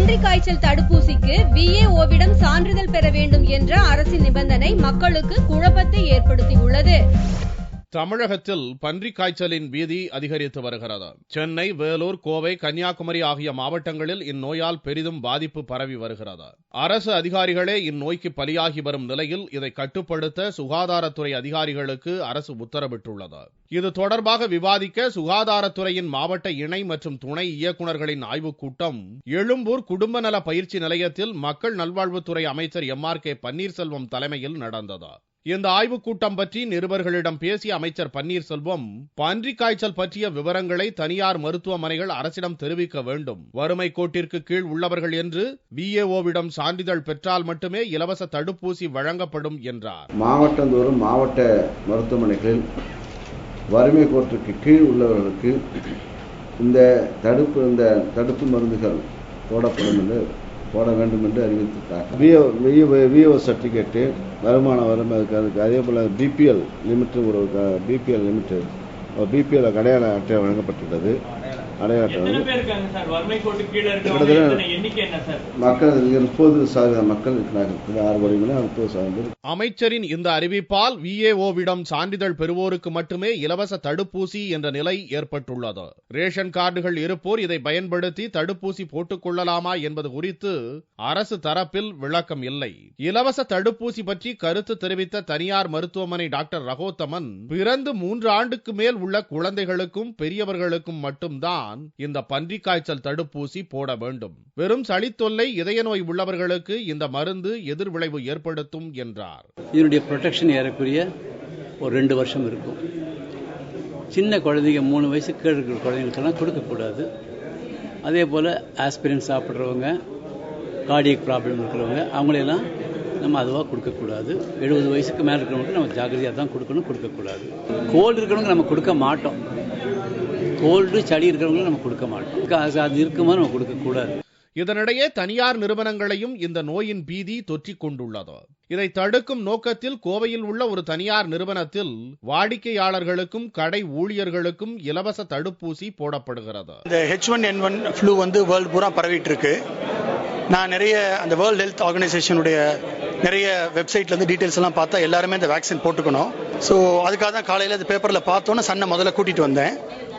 பன்றிக் காய்ச்சல் தடுப்பூசிக்கு VAO-விடம் சான்றிதழ் பெற வேண்டும் என்ற அரசின் நிபந்தனை மக்களுக்கு குழப்பத்தை ஏற்படுத்தியுள்ளது. தமிழகத்தில் பன்றிக் காய்ச்சலின் பீதி அதிகரித்து வருகிறது. சென்னை, வேலூர், கோவை, கன்னியாகுமரி ஆகிய மாவட்டங்களில் இந்நோயால் பெரிதும் பாதிப்பு பரவி வருகிறது. அரசு அதிகாரிகளே இந்நோய்க்கு பலியாகி வரும் நிலையில் இதை கட்டுப்படுத்த சுகாதாரத்துறை அதிகாரிகளுக்கு அரசு உத்தரவிட்டுள்ளது. இது தொடர்பாக விவாதிக்க சுகாதாரத்துறையின் மாவட்ட இணை மற்றும் துணை இயக்குநர்களின் ஆய்வுக் கூட்டம் எழும்பூர் குடும்ப நல பயிற்சி நிலையத்தில் மக்கள் நல்வாழ்வுத்துறை அமைச்சர் MRK பன்னீர்செல்வம் தலைமையில் நடந்தது. இந்த ஆய்வுக் கூட்டம் பற்றி நிருபர்களிடம் பேசிய அமைச்சர் பன்னீர்செல்வம், பன்றிக் காய்ச்சல் பற்றிய விவரங்களை தனியார் மருத்துவமனைகள் அரசிடம் தெரிவிக்க வேண்டும். வறுமை கோட்டிற்கு கீழ் உள்ளவர்கள் என்று VAO-விடம் சான்றிதழ் பெற்றால் மட்டுமே இலவச தடுப்பூசி வழங்கப்படும் என்றார். மாவட்டந்தோறும் மாவட்ட மருத்துவமனைகளில் வறுமை கோட்டிற்கு கீழ் உள்ளவர்களுக்கு இந்த தடுப்பு மருந்துகள் போட வேண்டும் என்று அறிவித்திருக்கார். VAO சர்டிபிகேட்டு, வருமான அதுக்கு அதே போல BPL லிமிட் அடையாள அட்டை வழங்கப்பட்டுள்ளது. அடையாள அட்டை மக்கள் 30% மக்கள் இருக்கிறார்கள். 6 கோடி 30%. அமைச்சரின் இந்த அறிவிப்பால் VAO-விடம் சான்றிதழ் பெறுவோருக்கு மட்டுமே இலவச தடுப்பூசி என்ற நிலை ஏற்பட்டுள்ளது. ரேஷன் கார்டுகள் இருப்போர் இதை பயன்படுத்தி தடுப்பூசி போட்டுக் கொள்ளலாமா என்பது குறித்து அரசு தரப்பில் விளக்கம் இல்லை. இலவச தடுப்பூசி பற்றி கருத்து தெரிவித்த தனியார் மருத்துவமனை டாக்டர் ரகோத்தமன், பிறந்து 3 ஆண்டுக்கு மேல் உள்ள குழந்தைகளுக்கும் பெரியவர்களுக்கும் மட்டும்தான் இந்த பன்றிக் காய்ச்சல் தடுப்பூசி போட வேண்டும். வெறும் சளித்தொல்லை, இதய நோய் உள்ளவர்களுக்கு இந்த மருந்து எதிர்விளைவு ஏற்படுத்தும் என்றார். இதனுடைய ப்ரொடெக்ஷன் ஏறக்குரிய ஒரு 2 வருஷம் இருக்கும். சின்ன குழந்தைங்க 3 வயசுக்கு கீழே இருக்கிற குழந்தைங்களுக்கெல்லாம் கொடுக்கக்கூடாது. அதே போல் ஆஸ்பிரின் சாப்பிட்றவங்க, கார்டியக் ப்ராப்ளம் இருக்கிறவங்க, அவங்களெல்லாம் நம்ம அதுவாக கொடுக்கக்கூடாது. 70 வயசுக்கு மேலே இருக்கிறவங்களுக்கு நம்ம ஜாகிரதையாக தான் கொடுக்கக்கூடாது. கோல்டு இருக்கிறவங்க நம்ம கொடுக்க மாட்டோம். கோல்டு, சளி இருக்கிறவங்களும் நம்ம கொடுக்க மாட்டோம். அது இருக்கும்போது நம்ம கொடுக்கக்கூடாது. இதனிடையே தனியார் நிறுவனங்களையும் இந்த நோயின் பீதி தொற்றிக் கொண்டுள்ளது. இதை தடுக்கும் நோக்கத்தில் கோவையில் உள்ள ஒரு தனியார் நிறுவனத்தில் வாடிக்கையாளர்களுக்கும் கடை ஊழியர்களுக்கும் இலவச தடுப்பூசி போடப்படுகிறது. இந்த H1N1 ஃப்ளூ வேர்ல்டு பூரா பரவிட்டு இருக்கு. நான் நிறைய அந்த வேர்ல்டு ஹெல்த் ஆர்கனைசேஷனுடைய நிறைய வெப்சைட்ல இருந்து டீடைல்ஸ் எல்லாம் பார்த்தா எல்லாருமே இந்த வேக்சின் போட்டுக்கணும். ஸோ அதுக்காக தான் காலையில் இந்த பேப்பரில் பார்த்தோன்னே சன்னை முதல்ல கூட்டிட்டு வந்து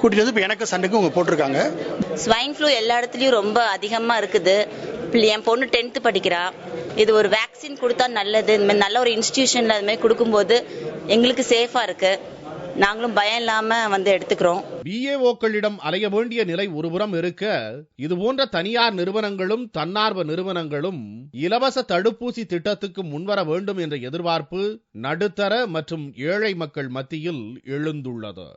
இப்போ எனக்கு சண்டைக்கு உங்க போட்டிருக்காங்க. ஸ்வைன் ஃப்ளூ எல்லா இடத்துலயும் ரொம்ப அதிகமா இருக்குது. என் பொண்ணு 10th படிக்கிறா. இது ஒரு வேக்சின் கொடுத்தா நல்லது. இந்த மாதிரி நல்ல ஒரு இன்ஸ்டிடியூஷன்ல அது மாதிரி கொடுக்கும்போது எங்களுக்கு சேஃபா இருக்கு. நாங்களும் பயம் இல்லாம எடுத்துக்கிறோம். VAO-க்களிடம் அலைய வேண்டிய நிலை ஒருபுறம் இருக்க, இதுபோன்ற தனியார் நிறுவனங்களும் தன்னார்வ நிறுவனங்களும் இலவச தடுப்பூசி திட்டத்துக்கு முன்வர வேண்டும் என்ற எதிர்பார்ப்பு நடுத்தர மற்றும் ஏழை மக்கள் மத்தியில் எழுந்துள்ளது.